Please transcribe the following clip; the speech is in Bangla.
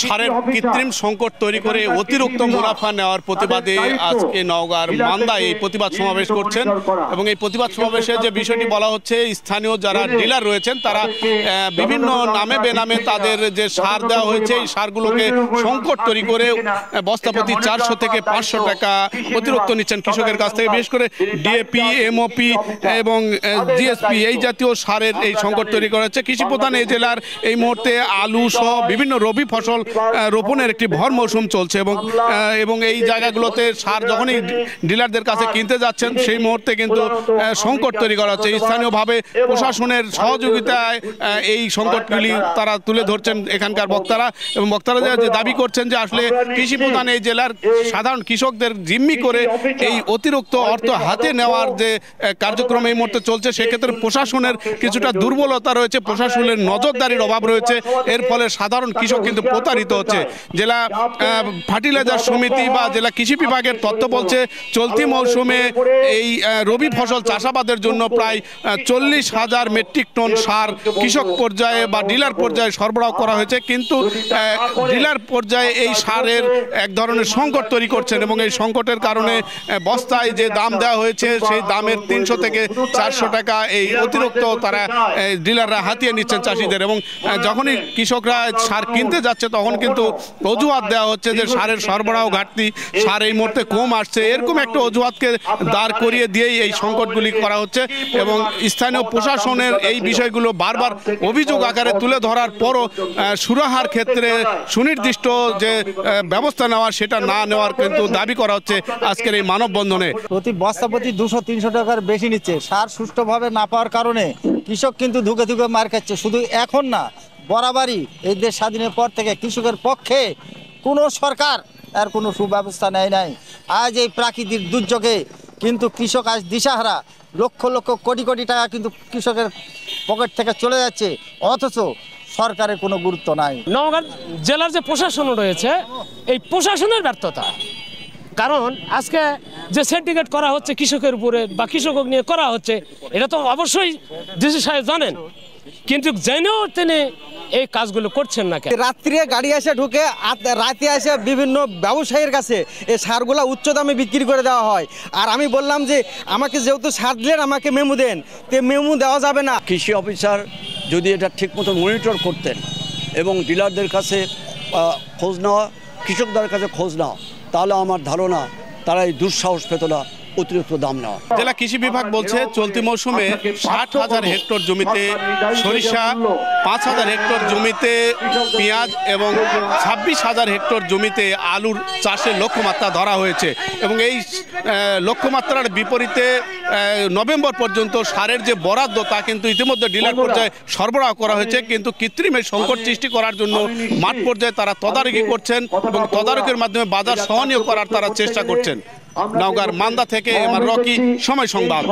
সারের কৃত্রিম সংকট তৈরি করে অতিরিক্ত মুনাফা নেওয়ার প্রতিবাদে আজকে নওগাঁর মান্দায় এই প্রতিবাদ সমাবেশ করছেন এবং এই প্রতিবাদ সমাবেশে যে বিষয়টি বলা হচ্ছে, স্থানীয় যারা ডিলার রয়েছেন তারা বিভিন্ন নামে বেনামে তাদের যে সার দেওয়া হয়েছে এই সারগুলোকে সংকট তৈরি করে বস্তাপ্রতি 400 থেকে 500 টাকা অতিরিক্ত নিচ্ছেন কৃষকের কাছ থেকে। বিশেষ করে ডিএপি, এমওপি এবং জিএসপি এই জাতীয় সারের এই সংকট তৈরি করা হচ্ছে। কৃষি প্রধান এই জেলার এই মুহূর্তে আলু সহ বিভিন্ন রবি ফসল রোপণের একটি ভর মৌসুম চলছে এবং এই জায়গাগুলোতে সার যখনই ডিলারদের কাছে কিনতে যাচ্ছেন সেই মুহূর্তে কিন্তু সংকট তৈরি করা হচ্ছে। স্থানীয়ভাবে প্রশাসনের সহযোগিতায় এই সংকটগুলি তারা তুলে ধরছেন এখানকার বক্তারা, এবং বক্তারা যে দাবি করছেন যে আসলে কৃষি প্রধান এই জেলার সাধারণ কৃষকদের জিম্মি করে এই অতিরিক্ত অর্থ হাতে নেওয়ার যে কার্যক্রম এই মুহূর্তে চলছে, সেক্ষেত্রে প্রশাসনের কিছুটা দুর্বলতা রয়েছে, প্রশাসনের নজরদারির অভাব রয়েছে। এর ফলে সাধারণ কৃষক কিন্তু প্রতারিত হচ্ছে। জেলা ফার্টিলাইজার সমিতি বা জেলা কৃষি বিভাগের তথ্য বলছে চলতি মৌসুমে এই রবি ফসল চাষাবাদের জন্য প্রায় 40,000 মেট্রিক টন সার কৃষক পর্যায়ে বা ডিলার পর্যায়ে সরবরাহ করা হয়েছে, কিন্তু ডিলার পর্যায়ে এই সারের এক ধরনের সংকট তৈরি করছেন এবং এই সংকটের কারণে বস্তায় যে দাম দেওয়া হয়েছে সেই দামের 300 থেকে 400 টাকা এই অতিরিক্ত তারা ডিলাররা হাতিয়ে নিচ্ছেন চাষিদের। এবং যখনই কৃষকরা সার কিনতে যাচ্ছে তখন কিন্তু অজুহাত দেওয়া হচ্ছে যে সারের সরবরাহ ঘাটতি, সার এই মুহূর্তে কম আসছে, এরকম একটা অজুহাতকে দাঁড় করিয়ে দিয়েই এই সংকটগুলি করা হচ্ছে। এবং স্থানীয় প্রশাসনের এই বিষয়গুলো বারবার অভিযোগ আকারে তুলে ধরার পরও সুরাহার ক্ষেত্রে সুনির্দিষ্ট যে ব্যবস্থা নেওয়া সেটা না নেওয়ার কিন্তু দাবি করা হচ্ছে আজকের এই মানববন্ধনে। প্রতি বস্তা প্রতি 200-300 টাকার বেশি নিচ্ছে। সার সুষ্ঠুভাবে না পাওয়ার কারণে কৃষক কিন্তু ধুকে ধুকে মার খাচ্ছে। শুধু এখন না, বরাবরই এই দেশ স্বাধীনের পর থেকে কৃষকের পক্ষে কোনো সরকার এর কোনো সুব্যবস্থা নেয় নাই। আজ এই প্রাকৃতিক দুর্যোগে কিন্তু কৃষক আজ দিশাহারা, লক্ষ লক্ষ কোটি কোটি টাকা কিন্তু কৃষকের পকেট থেকে চলে যাচ্ছে, অথচ সরকারের কোনো গুরুত্ব নাই। নওগাঁ জেলার যে প্রশাসন রয়েছে এই প্রশাসনের ব্যর্থতা, কারণ আজকে যে সিন্ডিকেট করা হচ্ছে কৃষকের উপরে বা কৃষক নিয়ে করা হচ্ছে, এটা তো অবশ্যই ডিসি সাহেব জানেন, কিন্তু জেনেও তিনি এই কাজগুলো করছেন না কেন? রাত্রে গাড়ি এসে ঢুকে রাতে এসে বিভিন্ন ব্যবসায়ীর কাছে এই সারগুলো উচ্চ দামে বিক্রি করে দেওয়া হয়। আর আমি বললাম যে আমাকে যেহেতু সার দিলেন আমাকে মেমু দেন, তো মেমু দেওয়া যাবে না। কৃষি অফিসার যদি এটা ঠিকমতো মনিটর করতেন এবং ডিলারদের কাছে খোঁজ নেওয়া, কৃষকদের কাছে খোঁজ নেওয়া, তাহলে আমার ধারণা তারা এই দুঃসাহস পেত না অতিরিক্ত দাম নেওয়া। জেলা কৃষি বিভাগ বলছে চলতি মৌসুমে 60,000 হেক্টর জমিতে সরিষা, 5,000 হেক্টর জমিতে পেঁয়াজ এবং 26,000 হেক্টর জমিতে আলুর চাষের লক্ষ্যমাত্রা ধরা হয়েছে। এবং এই লক্ষ্যমাত্রার বিপরীতে নভেম্বর পর্যন্ত সারের যে বরাদ্দ তা কিন্তু ইতিমধ্যে ডিলার পর্যায়ে সরবরাহ করা হয়েছে, কিন্তু কৃত্রিম এই সংকট সৃষ্টি করার জন্য মাঠ পর্যায়ে তারা তদারকি করছেন এবং তদারকির মাধ্যমে বাজার সহনীয় করার তারা চেষ্টা করছেন। নওগাঁর মান্দা থেকে এমআর রকি, সময় সংবাদ।